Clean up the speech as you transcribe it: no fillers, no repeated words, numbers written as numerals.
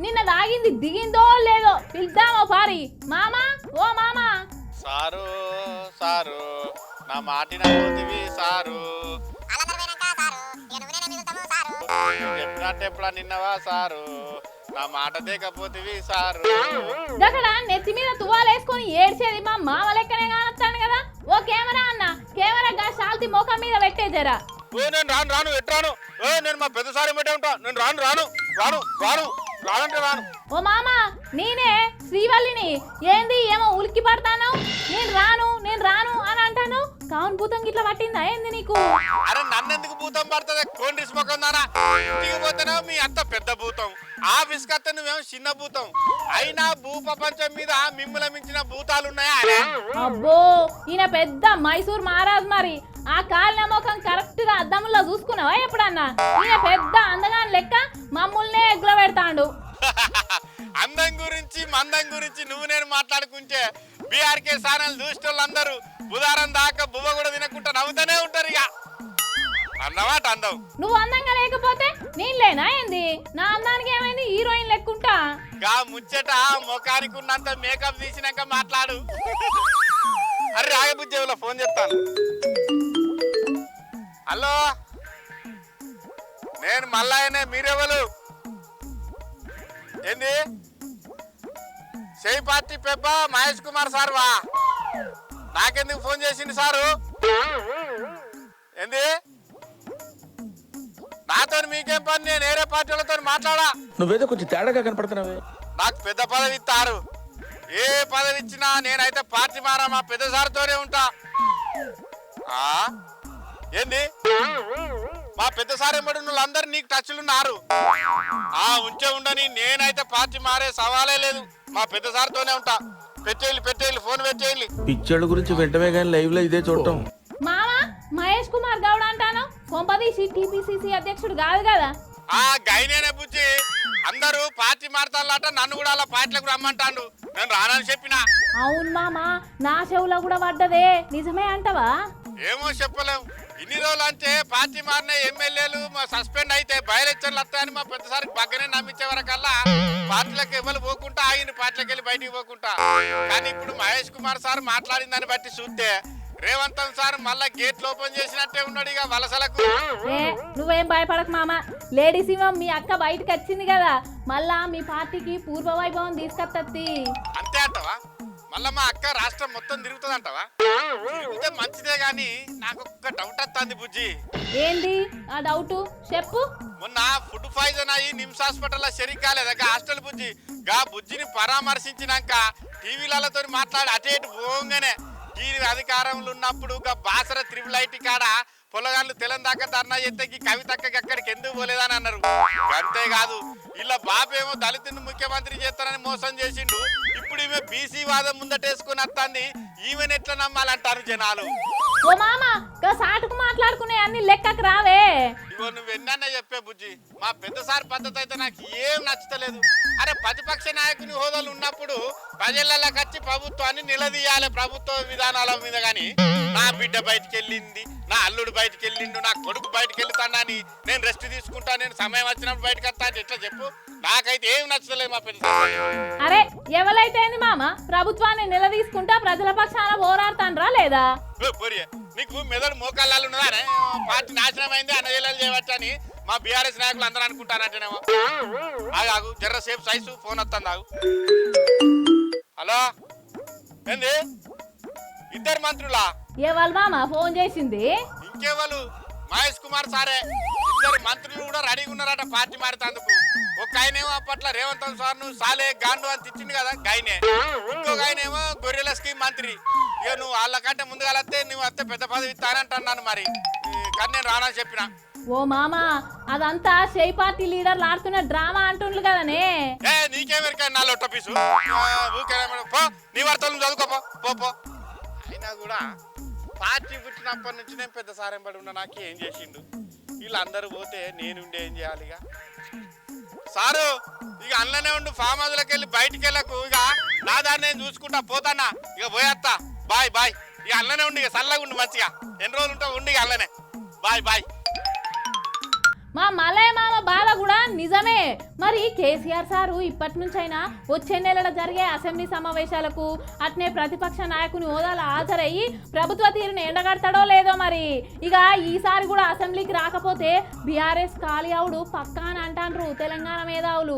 నిన్న తాగింది దిగిందో లేదో పిలుద్దామో పారి. మామా ఓ మామా. సారు సారు నా మాటినవి సారు చెప్పినట్టు ఎప్పుడా నిన్నవా సారు నా మాట దేకపోతివి సారు. దగ్గర నెత్తి మీద తువ్వాలేసుకొని ఏడ్చేది మా మామ లెక్కనే కానొస్తాను కదా. ఓ కెమెరా అన్న, కెమెరా శాల్తి ముఖం మీద పెట్టేజరా. నేను రాను రాను ఎట్రాను. నేను మా పెద్ద సారి బట్టే ఉంటా. నేను రాను రాను రాను రాను రానంటే రాను. ఓ మామా నేనే శ్రీవల్లిని. ఏంది ఏమో ఉలిక్కి పడతాను. నేను రాను అని అంటాను. కావును భూతం గిట్ల పట్టిందా ఏంది నీకు? అరే నన్నెందుకు భూతం పడుతుంది? కోండిస్ ముఖం దానా దిగిపోతేనే మీ అంత పెద్ద భూతం, ఆఫీస్ కత్త నువ్వేమో చిన్న భూతం. అయినా భూ ప్రపంచం మీద మిమ్మల్ని మించిన భూతాలు ఉన్నాయా? అబ్బో ఈయన పెద్ద మైసూర్ మహారాజ్. మరి ఆ కాలిన ముఖం కరెక్ట్ గా అద్దంలో చూసుకున్నావా ఎప్పుడన్నా? ఈయన పెద్ద అందగాని లెక్క మమ్మల్నే ఎగ్గులో పెడతాండు. అందం గురించి మందం గురించి నువ్వు నేను మాట్లాడుకుంటే బీఆర్కే ఛానల్ చూసిన వాళ్ళందరూ బుధారం దాకా బువ్వ కూడా తినకుండా నవ్వుతూనే ఉంటారు. ఇక అన్నమాట అందం. నువ్వు అందంగా లేకపోతే నేను లేనా ఏంది? నా అందానికి ఏమైంది? హీరోయిన్ లెక్కుంటా. గా ముచ్చట ముఖానికి ఉన్నంత మేకప్ తీసినాక మాట్లాడు. అరే రాగబుజ్జేవులో ఫోన్ చెప్తాను. హలో నేను మల్లయ్యనే, మీరెవరు? ఏంది చేయి పార్టీ పెబ్బ మహేష్ కుమార్ సార్ వా? నాకెందుకు ఫోన్ చేసింది సారు? ఏంది నాతో మీకేం పని? నేను వేరే పార్టీ వాళ్ళతో మాట్లాడా. నువ్వేదో కొంచెం తేడాగా కనపడుతున్నావే. నాకు పెద్ద పదవి ఇస్తారు. ఏ పదవి ఇచ్చినా నేనైతే పార్టీ మారా మా పెద్ద సార్తోనే ఉంటా. ఏంది మా పెద్ద సార్ ఎంబడి వాళ్ళందరూ నీకు టచ్లు ఉన్నారు. ఉంచే ఉండని, నేనైతే పార్టీ మారే సవాలే లేదు. మా పెద్ద సార్తోనే ఉంటా. పెట్టేయాలి ఫోన్ పెట్టేయాలి. పిచ్చోళ్ళ గురించి వెంటనే కానీ లైవ్ లో ఇదే చూడటం. మామా మహేష్ కుమార్ గౌడ్ అంటాను. కొంపదీసి టీపీసీసీ అధ్యక్షుడు కాదు కదా? గైనేనే బుజ్జి. అందరూ పార్టీ మారుతారట, నన్ను కూడా అలా పార్టీలకు రమ్మంటాడు. నేను రానని చెప్పినా. అవును మామా, నా చెవులో కూడా పడ్డదే. నిజమే అంటవా? ఏమో చెప్పలేము. ఇన్ని రోజులు అంటే పార్టీ మారిన ఎమ్మెల్యేలు సస్పెండ్ అయితే బయలెచ్చర్లు వస్తాయని మా పెద్దసారికి బగ్గనే నమ్మించే వరకల్లా పార్టీలకు ఎవరు పోకుండా ఆగిన, పార్టీలకు వెళ్ళి బయటికి పోకుండా. కానీ ఇప్పుడు మహేష్ కుమార్ సార్ మాట్లాడిందని బట్టి చూస్తే రేవంత్ సార్ మళ్ళా గేట్లు ఓపెన్ చేసినట్టే ఉన్నాడు ఇక వలసలకు. నువ్వేం భయపడకు మామ. లేడీ సింహం మీ అక్క బయటకు వచ్చింది కదా, మళ్ళా మీ పార్టీకి పూర్వ వైభవం తీసుకొత్తది. అంతే అంటవా? మళ్ళా మా అక్క రాష్ట్రం మొత్తం తిరుగుతుంది అంటవా? తిరిగితే మంచిదే గాని నాకు ఒక్క డౌట్ వస్తుంది బుజ్జి. ఏంది ఆ డౌట్? చెప్పు. మొన్న ఫుడ్ పాయిజన్ అయ్యి నిమ్స్ హాస్పిటల్ లో షరీక్ కాలేదా హాస్టల్ బుజ్జి? గా బుజ్జిని పరామర్శించినాక టీవీలతో మాట్లాడి అటు ఇటు పోగానే ఈ అధికారంలో ఉన్నప్పుడు బాసర త్రిబుల్ ఐటీ కాడ పొలగాళ్ళు తెలంగాణ ధర్నా చేస్తే కవితక్కకి ఎక్కడికి ఎందుకు పోలేదని అన్నారు. అంతేకాదు ఇలా బాబేమో దళితుని ముఖ్యమంత్రి చేస్తానని మోసం చేసిండు. ఇప్పుడు ఈమె బీసీ వాదం ముందటేసుకుని వస్తాంది. ఈమెను ఎట్లా నమ్మాలంటారు జనాలు? ఓ మామ సాటుకు మాట్లాడుకునే అన్ని లెక్కకు రావే. ఇగో నువ్వు ఎన్నన్నా చెప్పే బుజ్జి, మా పెద్ద సార్ పద్ధతి అయితే నాకు ఏం నచ్చలేదు. అరే ప్రతిపక్ష నాయకుని హోదాలు ఉన్నప్పుడు ప్రజలకి వచ్చి ప్రభుత్వాన్ని నిలదీయాలి, ప్రభుత్వ విధానాల మీద. గాని నా బిడ్డ బయటికి వెళ్ళింది, నా అల్లుడు బయటికి వెళ్ళిండు, నా కొడుకు బయటికి వెళ్తానని నేను రెస్ట్ తీసుకుంటా, నేను సమయం వచ్చినప్పుడు బయటకు వస్తా అని ఎట్లా చెప్పు? నాకైతే ఏం నచ్చలేదు మా పెద్ద సార్. అరే ఎవరైతే మామ ప్రభుత్వాన్ని నిలదీసుకుంటా ప్రజల పక్షాన పోరాడతాన్రా లేదా? నీకు మెదడు మోకాళ్ళు ఉన్నదా? పార్టీ నాశనం అయింది, అన్నజల్లాలు చేయవచ్చు అని మా బీఆర్ఎస్ నాయకులు అందరూ అనుకుంటానంటేనేమో. ఆగు జర్ర సేపు సైజు ఫోన్ వస్తుంది. ఆగు. హలో ఏంది? ఇద్దరు మంత్రులా? ఎవరు మామ ఫోన్ చేసింది? ఇంకెవరు? మహేష్ కుమార్ సారే. ఇద్దరు మంత్రులు కూడా రెడీగా ఉన్నారట పార్టీ మారుతందుకు. ఒక ఆయనేమో అప్పట్లో రేవంత్ సార్ ను సాలే గాండు అని తిట్టింది కదా గైనే. ఇంకొక ఆయనేమో గొర్రెల స్కీమ్ మంత్రి. ఇక నువ్వు వాళ్ళకంటే ముందుగా వస్తే నువ్వు వస్తే పెద్ద పదవి ఇస్తానంటున్నాను. మరి కానీ నేను రానని చెప్పిన. ఓ మామ అదంతా షేయ్ పార్టీ లీడర్లు ఆడుతున్న డ్రామా అంటుండ్రు కదనే. నీకేమెరికా నా లొట్ట పీసు? నీ వార్తలు చదువుకోపో పో. అయినా కూడా పార్టీ పుట్టినప్పటి నుంచి నేను పెద్ద సారం పడి ఉన్నా. నాకు ఏం చేసిండు? వీళ్ళందరూ పోతే నేనుండి ఏం చేయాలి? ఇక సారు ఇక అందులోనే ఉండు, ఫామ్ హౌస్లోకి వెళ్ళి బయటికి వెళ్ళకు. ఇక నా దాన్ని నేను చూసుకుంటా పోతానా? ఇక పోయేస్తా. బాయ్. ఇక అందులోనే ఉండి, ఇక చల్లగా ఉండు మంచిగా. ఎన్ని రోజులు ఉంటావు? ఉండి ఇక అందులోనే. బాయ్. మా మల్లయ్య మామ బాధ కూడా నిజమే. మరి కేసీఆర్ సారు ఇప్పటి నుంచైనా వచ్చే నెలల జరిగే అసెంబ్లీ సమావేశాలకు అట్నే ప్రతిపక్ష నాయకుని హోదాలో హాజరయ్యి ప్రభుత్వ తీరుని ఎండగడతాడో లేదో మరి. ఇక ఈసారి కూడా అసెంబ్లీకి రాకపోతే బీఆర్ఎస్ ఖాళీ అవుడు పక్కా అని అంటాండ్రు తెలంగాణ మేధావులు.